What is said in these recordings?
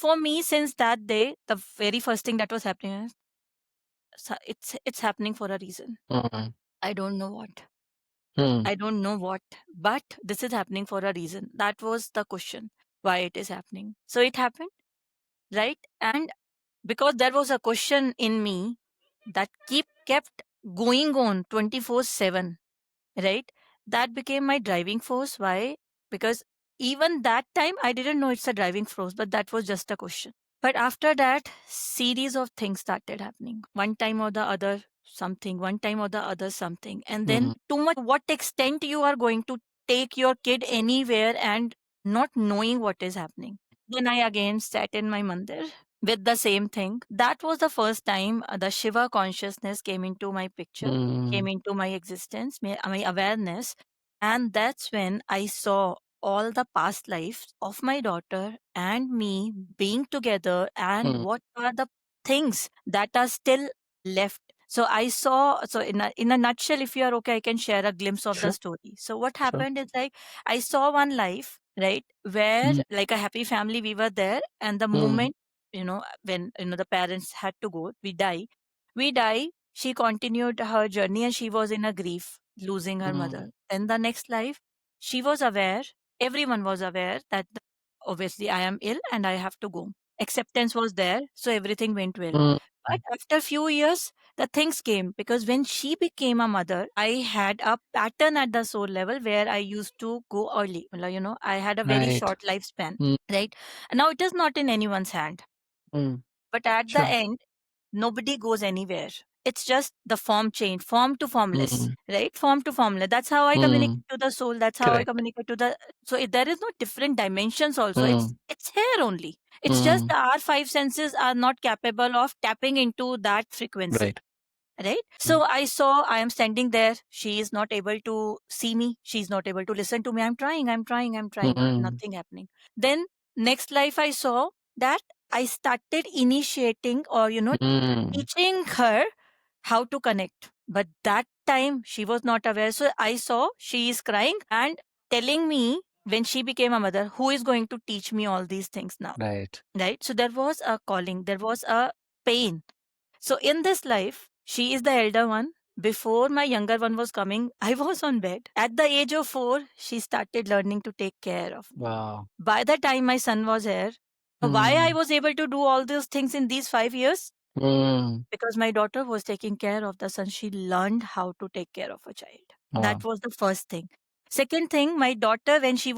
for me, since that day, the very first thing that was happening is, it's happening for a reason. Mm. I don't know what. Mm. I don't know what, but this is happening for a reason. That was the question, why it is happening. So it happened, right? And because there was a question in me that kept going on 24/7, right? That became my driving force. Why? Because even that time I didn't know it's a driving force, but that was just a question. But after that, series of things started happening. One time or the other, something, one time or the other, something. And then Mm. too much, what extent you are going to take your kid anywhere and not knowing what is happening. Then I again sat in my mandir with the same thing. That was the first time the Shiva consciousness came into my picture, came Mm. into my existence, my awareness. And that's when I saw all the past lives of my daughter and me being together, and Mm. what are the things that are still left. So I saw, so in a nutshell, if you are okay, I can share a glimpse of the Sure. story. So what Sure. happened is, like, I saw one life, right, where Mm. like a happy family, we were there, and the Mm. moment, when the parents had to go, we die, she continued her journey, and she was in a grief losing her mother. Mm. In the next life, she was aware, everyone was aware that obviously I am ill and I have to go. Acceptance was there, so everything went well. Mm. But after few years, the things came, because when she became a mother, I had a pattern at the soul level where I used to go early. I had a very Right. short lifespan, Mm. right? And now it is not in anyone's hand. Mm. But at the Sure. end, nobody goes anywhere. It's just the form change, form to formless, Mm. right? Form to formless. That's how I communicate Mm. to the soul. That's how I Correct. communicate to the. So there is no different dimensions. Also, it's Mm. it's here only. It's just Mm. our five senses are not capable of tapping into that frequency, Right. right? Mm. So I am standing there. She is not able to see me. She's not able to listen to me. I'm trying. Mm. Nothing happening. Then next life, I saw that I started initiating, or Mm. teaching her how to connect. But that time she was not aware. So I saw she is crying and telling me, when she became a mother, who is going to teach me all these things now? Right. Right? So there was a calling, there was a pain. So in this life, she is the elder one. Before my younger one was coming, I was on bed. At the age of 4, she started learning to take care of me. Wow. By the time my son was here, why I Mm. was able to do all those things in these 5 years? Mm. Because my daughter was taking care of the son. She learned how to take care of a child. That Wow. was the first thing. Second thing, my daughter, when she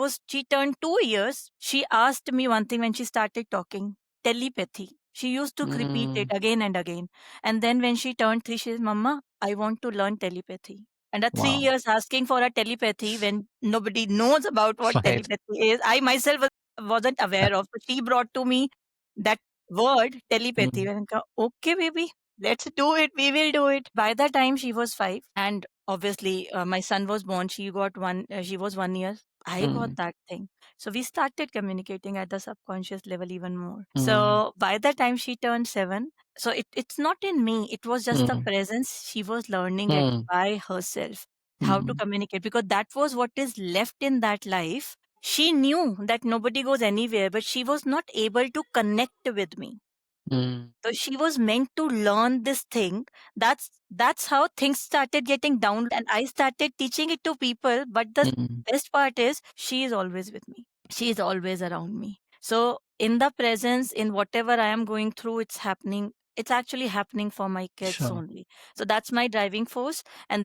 turned 2 years, she asked me one thing when she started talking, telepathy. She used to repeat it Mm. again and again. And then when she turned 3, she said, Mama, I want to learn telepathy. And at three Wow. years asking for a telepathy when nobody knows about what Right. telepathy is, I myself wasn't aware of. So she brought to me that word telepathy. Mm. And I go, okay, baby, let's do it. We will do it. By the time she was 5, and obviously my son was born, she was 1 year. I got Mm. that thing. So we started communicating at the subconscious level even more. Mm. So by the time she turned 7, so it's not in me. It was just the Mm. presence. She was learning it Mm. by herself, how to Mm. communicate, because that was what is left in that life. She knew that nobody goes anywhere, but she was not able to connect with me. Mm. So she was meant to learn this thing. That's how things started getting down, and I started teaching it to people. But the Mm. best part is, she is always with me. She is always around me. So in the presence, in whatever I am going through, it's happening. It's actually happening for my kids Sure. only. So that's my driving force. And